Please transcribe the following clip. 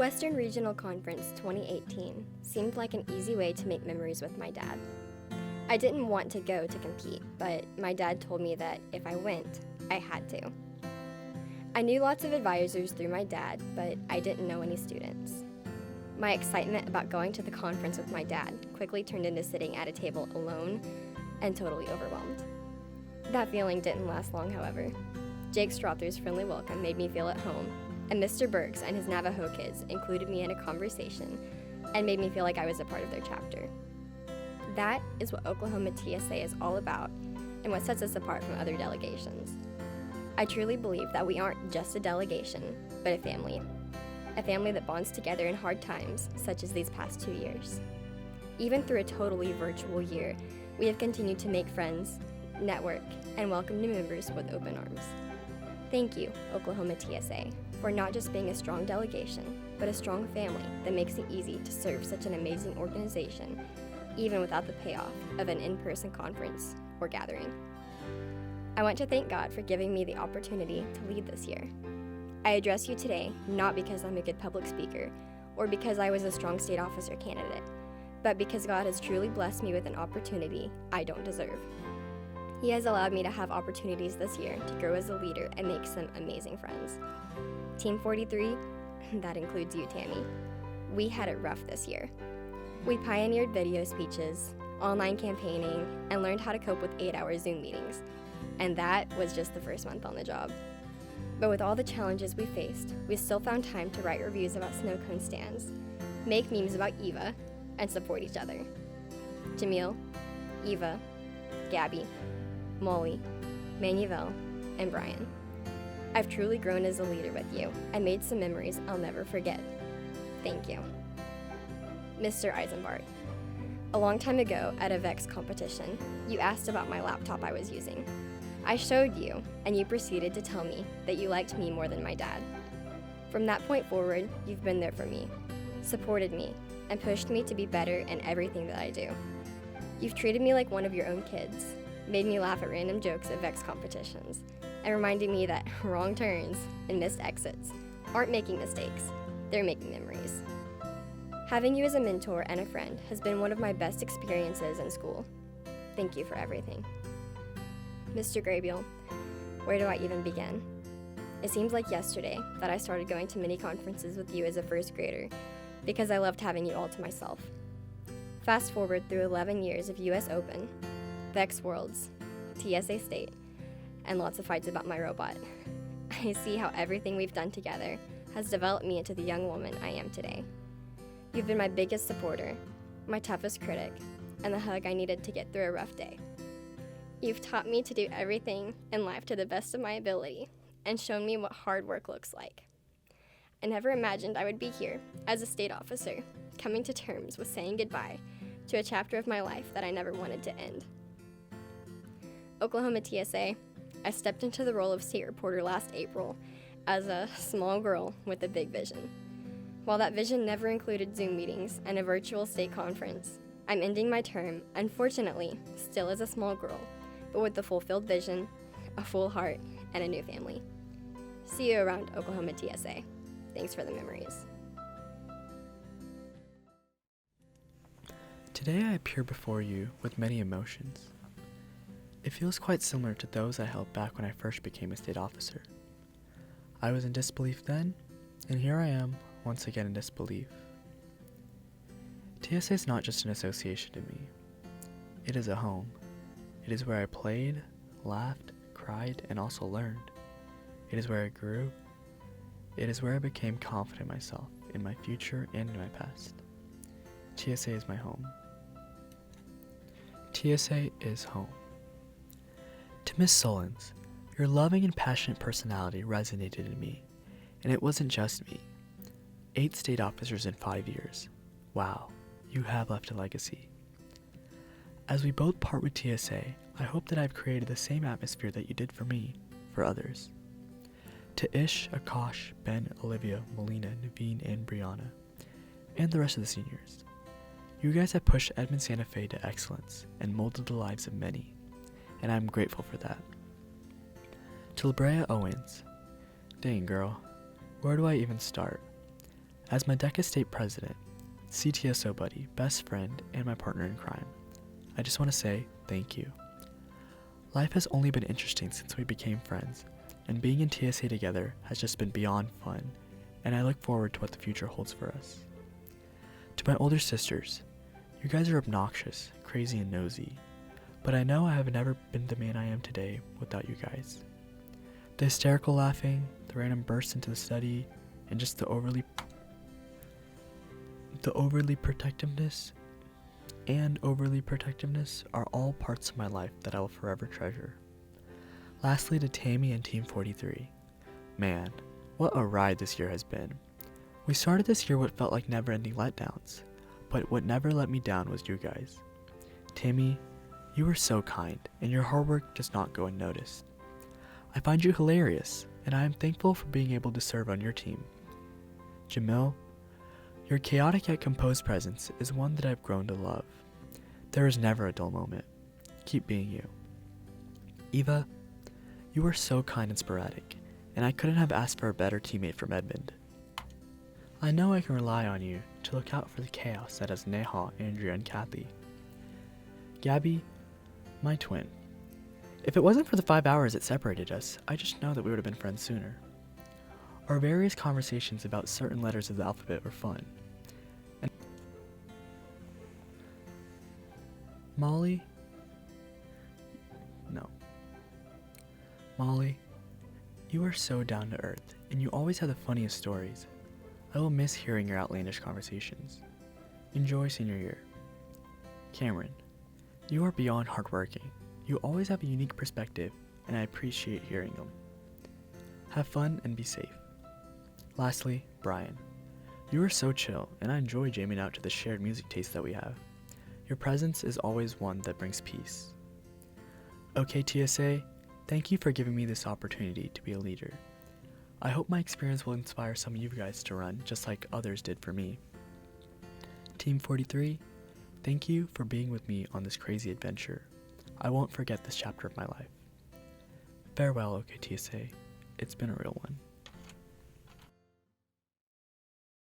Western Regional Conference 2018 seemed like an easy way to make memories with my dad. I didn't want to go to compete, but my dad told me that if I went, I had to. I knew lots of advisors through my dad, but I didn't know any students. My excitement about going to the conference with my dad quickly turned into sitting at a table alone and totally overwhelmed. That feeling didn't last long, however. Jake Strother's friendly welcome made me feel at home, and Mr. Burks and his Navajo kids included me in a conversation and made me feel like I was a part of their chapter. That is what Oklahoma TSA is all about and what sets us apart from other delegations. I truly believe that we aren't just a delegation, but a family that bonds together in hard times, such as these past 2 years. Even through a totally virtual year, we have continued to make friends, network, and welcome new members with open arms. Thank you, Oklahoma TSA, for not just being a strong delegation, but a strong family that makes it easy to serve such an amazing organization, even without the payoff of an in-person conference or gathering. I want to thank God for giving me the opportunity to lead this year. I address you today not because I'm a good public speaker or because I was a strong state officer candidate, but because God has truly blessed me with an opportunity I don't deserve. He has allowed me to have opportunities this year to grow as a leader and make some amazing friends. Team 43, that includes you, Tammy, we had it rough this year. We pioneered video speeches, online campaigning, and learned how to cope with 8-hour Zoom meetings. And that was just the first month on the job. But with all the challenges we faced, we still found time to write reviews about snow cone stands, make memes about Eva, and support each other. Jamil, Eva, Gabby, Molly, Manuvel, and Brian. I've truly grown as a leader with you and made some memories I'll never forget. Thank you. Mr. Eisenbart, a long time ago at a VEX competition, you asked about my laptop I was using. I showed you, and you proceeded to tell me that you liked me more than my dad. From that point forward, you've been there for me, supported me, and pushed me to be better in everything that I do. You've treated me like one of your own kids, made me laugh at random jokes at VEX competitions, and reminded me that wrong turns and missed exits aren't making mistakes, they're making memories. Having you as a mentor and a friend has been one of my best experiences in school. Thank you for everything. Mr. Grabeal, where do I even begin? It seems like yesterday that I started going to mini conferences with you as a first grader because I loved having you all to myself. Fast forward through 11 years of US Open, VEX Worlds, TSA State, and lots of fights about my robot. I see how everything we've done together has developed me into the young woman I am today. You've been my biggest supporter, my toughest critic, and the hug I needed to get through a rough day. You've taught me to do everything in life to the best of my ability and shown me what hard work looks like. I never imagined I would be here as a state officer, coming to terms with saying goodbye to a chapter of my life that I never wanted to end. Oklahoma TSA, I stepped into the role of state reporter last April as a small girl with a big vision. While that vision never included Zoom meetings and a virtual state conference, I'm ending my term, unfortunately, still as a small girl, but with the fulfilled vision, a full heart, and a new family. See you around Oklahoma TSA. Thanks for the memories. Today I appear before you with many emotions. It feels quite similar to those I held back when I first became a state officer. I was in disbelief then, and here I am, once again in disbelief. TSA is not just an association to me. It is a home. It is where I played, laughed, cried, and also learned. It is where I grew. It is where I became confident in myself, in my future, and in my past. TSA is my home. TSA is home. To Miss Solons, your loving and passionate personality resonated in me, and it wasn't just me. 8 state officers in 5 years. Wow, you have left a legacy. As we both part with TSA, I hope that I've created the same atmosphere that you did for me, for others. To Ish, Akash, Ben, Olivia, Melina, Naveen, and Brianna, and the rest of the seniors. You guys have pushed Edmond Santa Fe to excellence and molded the lives of many, and I'm grateful for that. To La Brea Owens, dang girl, where do I even start? As my DECA state president, CTSO buddy, best friend, and my partner in crime, I just want to say thank you. Life has only been interesting since we became friends, and being in TSA together has just been beyond fun, and I look forward to what the future holds for us. To my older sisters, you guys are obnoxious, crazy, and nosy, but I know I have never been the man I am today without you guys. The hysterical laughing, the random bursts into the study, and just the overly protectiveness are all parts of my life that I will forever treasure. Lastly, to Tammy and Team 43. Man, what a ride this year has been. We started this year what felt like never-ending letdowns, but what never let me down was you guys. Tammy, you are so kind, and your hard work does not go unnoticed. I find you hilarious, and I am thankful for being able to serve on your team. Jamil, your chaotic yet composed presence is one that I've grown to love. There is never a dull moment. Keep being you. Eva, you are so kind and sporadic, and I couldn't have asked for a better teammate from Edmond. I know I can rely on you to look out for the chaos that is Neha, Andrea, and Kathy. Gabby, my twin. If it wasn't for the 5 hours that separated us, I just know that we would have been friends sooner. Our various conversations about certain letters of the alphabet were fun. And Molly, you are so down to earth, and you always have the funniest stories. I will miss hearing your outlandish conversations. Enjoy senior year. Camryn, you are beyond hardworking. You always have a unique perspective, and I appreciate hearing them. Have fun and be safe. Lastly, Brian, you are so chill, and I enjoy jamming out to the shared music taste that we have. Your presence is always one that brings peace. Okay, TSA, thank you for giving me this opportunity to be a leader. I hope my experience will inspire some of you guys to run just like others did for me. Team 43, thank you for being with me on this crazy adventure. I won't forget this chapter of my life. Farewell, OK TSA. It's been a real one.